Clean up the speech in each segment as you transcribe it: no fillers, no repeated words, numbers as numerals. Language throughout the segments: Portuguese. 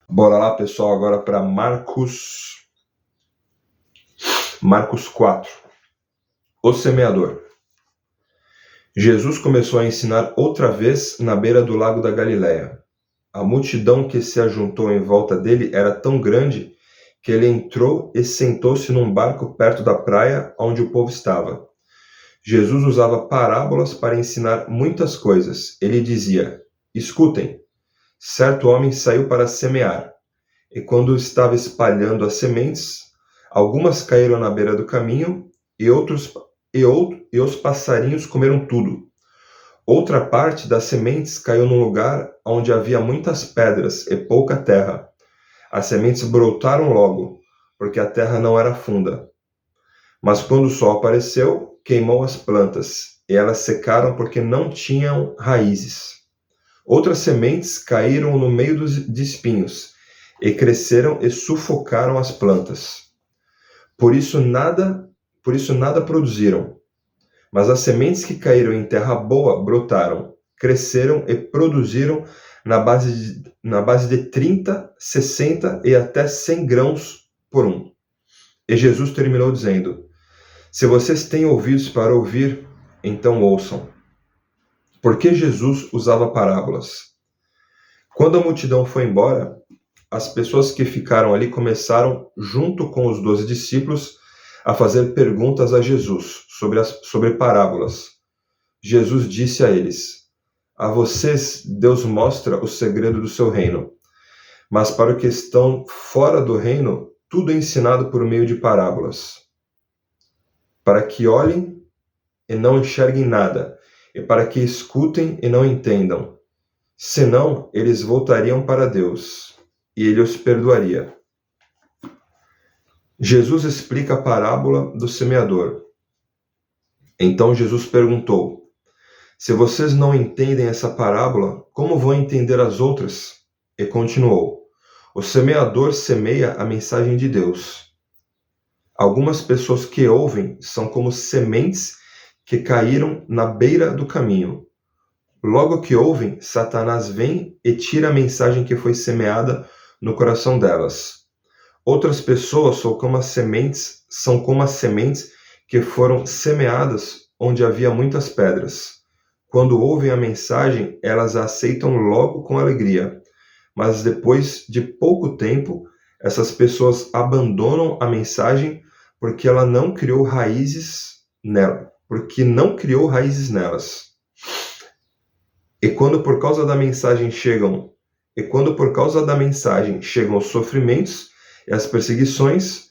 Bora lá, pessoal, agora para Marcos 4. O semeador. Jesus começou a ensinar outra vez na beira do lago da Galileia. A multidão que se ajuntou em volta dele era tão grande que ele entrou e sentou-se num barco perto da praia onde o povo estava. Jesus usava parábolas para ensinar muitas coisas. Ele dizia: Escutem, certo homem saiu para semear, e quando estava espalhando as sementes, algumas caíram na beira do caminho e os passarinhos comeram tudo. Outra parte das sementes caiu num lugar onde havia muitas pedras e pouca terra. As sementes brotaram logo, porque a terra não era funda. Mas quando o sol apareceu, queimou as plantas, e elas secaram porque não tinham raízes. Outras sementes caíram no meio de espinhos, e cresceram e sufocaram as plantas. Por isso nada produziram. Mas as sementes que caíram em terra boa brotaram, cresceram e produziram na base de 30, 60 e até 100 grãos por um. E Jesus terminou dizendo: Se vocês têm ouvidos para ouvir, então ouçam. Por que Jesus usava parábolas? Quando a multidão foi embora, as pessoas que ficaram ali começaram, junto com os 12 discípulos, a fazer perguntas a Jesus sobre parábolas. Jesus disse a eles: A vocês Deus mostra o segredo do seu reino, mas para os que estão fora do reino, tudo é ensinado por meio de parábolas, para que olhem e não enxerguem nada, e para que escutem e não entendam. Senão, eles voltariam para Deus, e ele os perdoaria. Jesus explica a parábola do semeador. Então Jesus perguntou: Se vocês não entendem essa parábola, como vão entender as outras? E continuou: O semeador semeia a mensagem de Deus. Algumas pessoas que ouvem são como sementes que caíram na beira do caminho. Logo que ouvem, Satanás vem e tira a mensagem que foi semeada no coração delas. Outras pessoas são como as sementes que foram semeadas onde havia muitas pedras. Quando ouvem a mensagem, elas a aceitam logo com alegria. Mas depois de pouco tempo, essas pessoas abandonam a mensagem porque ela não criou raízes nelas. E quando por causa da mensagem chegam os sofrimentos e as perseguições,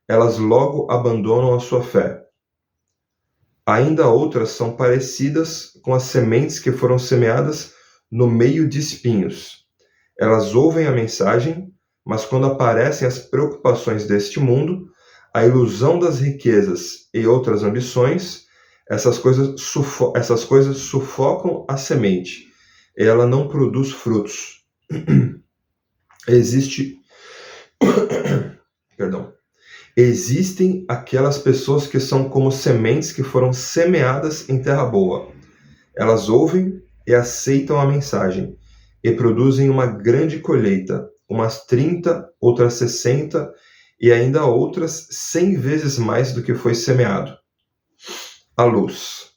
elas logo abandonam a sua fé. Ainda outras são parecidas com as sementes que foram semeadas no meio de espinhos. Elas ouvem a mensagem, mas quando aparecem as preocupações deste mundo, a ilusão das riquezas e outras ambições, essas coisas sufocam a semente, e ela não produz frutos. Existem aquelas pessoas que são como sementes que foram semeadas em terra boa. Elas ouvem e aceitam a mensagem e produzem uma grande colheita, umas 30, outras 60 e ainda outras 100 vezes mais do que foi semeado. A luz.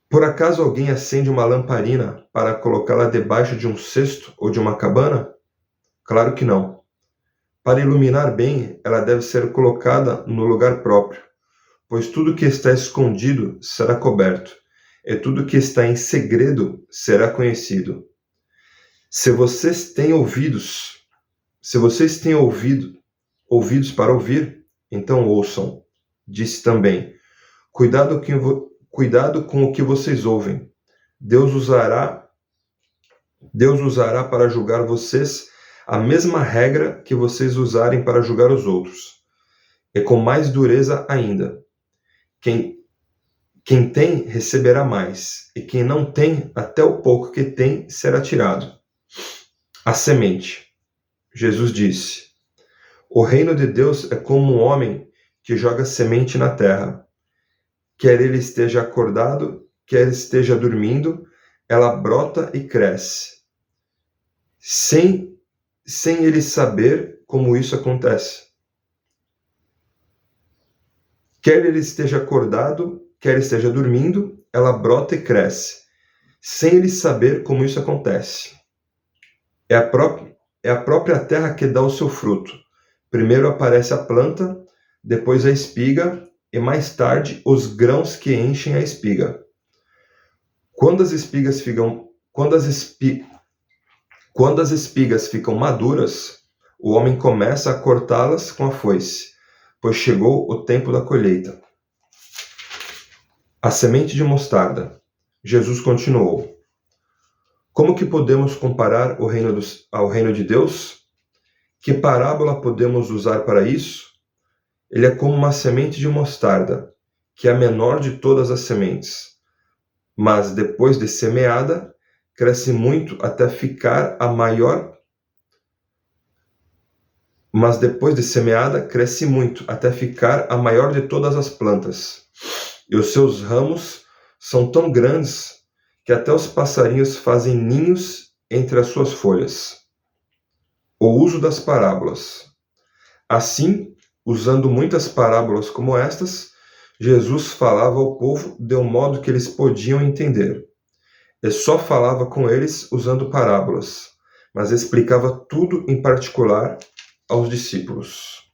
Por acaso alguém acende uma lamparina para colocá-la debaixo de um cesto ou de uma cabana? Claro que não. Para iluminar bem, ela deve ser colocada no lugar próprio, pois tudo que está escondido será coberto, e tudo que está em segredo será conhecido. Se vocês têm ouvidos para ouvir, então ouçam. Disse também: Cuidado com o que vocês ouvem. Deus usará para julgar vocês a mesma regra que vocês usarem para julgar os outros, e com mais dureza ainda. Quem tem, receberá mais, e quem não tem, até o pouco que tem, será tirado. A semente. Jesus disse: O reino de Deus é como um homem que joga semente na terra. Quer ele esteja acordado, quer esteja dormindo, ela brota e cresce, sem sem ele saber como isso acontece. Quer ele esteja acordado, quer esteja dormindo, ela brota e cresce, sem ele saber como isso acontece. É a própria terra que dá o seu fruto. Primeiro aparece a planta, depois a espiga e mais tarde os grãos que enchem a espiga. Quando as espigas ficam maduras, o homem começa a cortá-las com a foice, pois chegou o tempo da colheita. A semente de mostarda. Jesus continuou: como que podemos comparar ao reino de Deus? Que parábola podemos usar para isso? Ele é como uma semente de mostarda, que é a menor de todas as sementes. Mas depois de semeada, cresce muito até ficar a maior. Mas depois de semeada, cresce muito até ficar a maior de todas as plantas. E os seus ramos são tão grandes que até os passarinhos fazem ninhos entre as suas folhas. O uso das parábolas. Assim, usando muitas parábolas como estas, Jesus falava ao povo de um modo que eles podiam entender. E só falava com eles usando parábolas, mas explicava tudo em particular aos discípulos.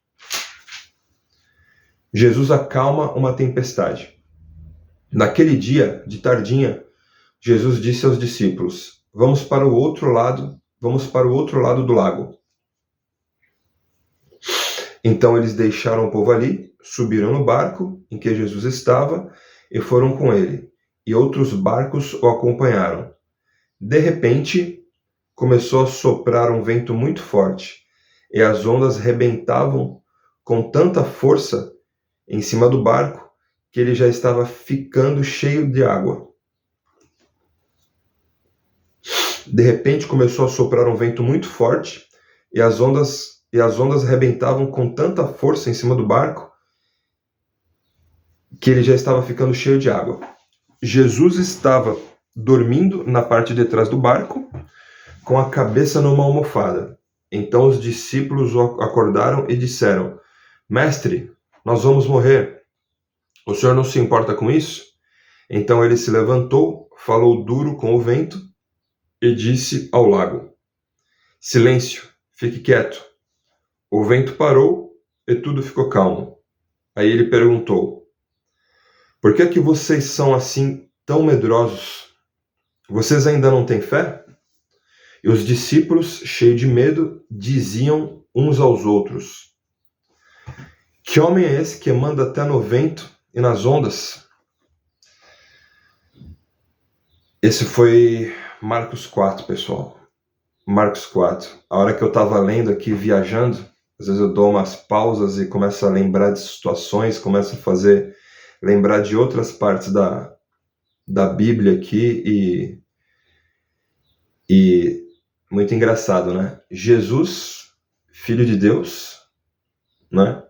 Jesus acalma uma tempestade. Naquele dia, de tardinha, Jesus disse aos discípulos: vamos para o outro lado do lago. Então eles deixaram o povo ali, subiram no barco em que Jesus estava e foram com ele, e outros barcos o acompanharam. De repente, começou a soprar um vento muito forte, e as ondas rebentavam com tanta força em cima do barco que ele já estava ficando cheio de água. De repente começou a soprar um vento muito forte, e as ondas rebentavam com tanta força em cima do barco que ele já estava ficando cheio de água. Jesus estava dormindo na parte de trás do barco, com a cabeça numa almofada. Então os discípulos o acordaram e disseram: Mestre, nós vamos morrer. O senhor não se importa com isso? Então ele se levantou, falou duro com o vento e disse ao lago: Silêncio, fique quieto. O vento parou e tudo ficou calmo. Aí ele perguntou: por que vocês são assim tão medrosos? Vocês ainda não têm fé? E os discípulos, cheios de medo, diziam uns aos outros: que homem é esse que manda até no vento e nas ondas? Esse foi Marcos 4, pessoal. Marcos 4. A hora que eu estava lendo aqui, viajando, às vezes eu dou umas pausas e começo a lembrar de situações, começo a lembrar de outras partes da Bíblia aqui e muito engraçado, né? Jesus, Filho de Deus, né?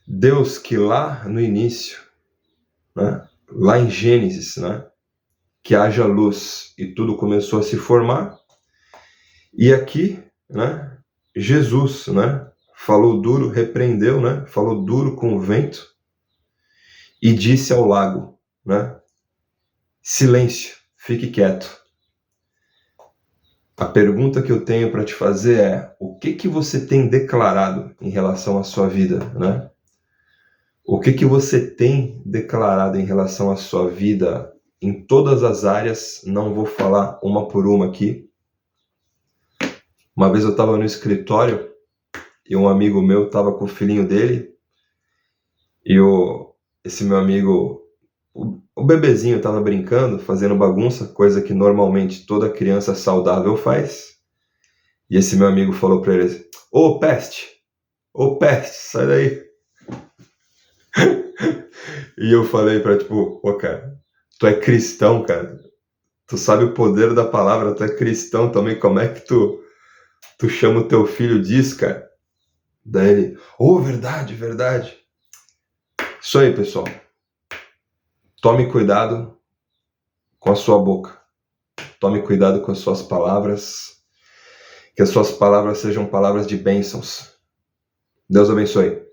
Deus que lá no início, né? Lá em Gênesis, né? Que haja luz e tudo começou a se formar. E aqui, né? Jesus, né? Falou duro, repreendeu, né? Falou duro com o vento e disse ao lago, né? Silêncio, fique quieto. A pergunta que eu tenho para te fazer é: o que você tem declarado em relação à sua vida, né? O que você tem declarado em relação à sua vida em todas as áreas? Não vou falar uma por uma aqui. Uma vez eu estava no escritório e um amigo meu estava com o filhinho dele e esse meu amigo, o bebezinho estava brincando, fazendo bagunça, coisa que normalmente toda criança saudável faz. E esse meu amigo falou para ele: ô peste, sai daí. E eu falei pra cara, tu é cristão, cara. Tu sabe o poder da palavra, tu é cristão também, como é que tu chama o teu filho disso, cara? Daí ele: verdade. Isso aí, pessoal. Tome cuidado com a sua boca. Tome cuidado com as suas palavras. Que as suas palavras sejam palavras de bênçãos. Deus abençoe.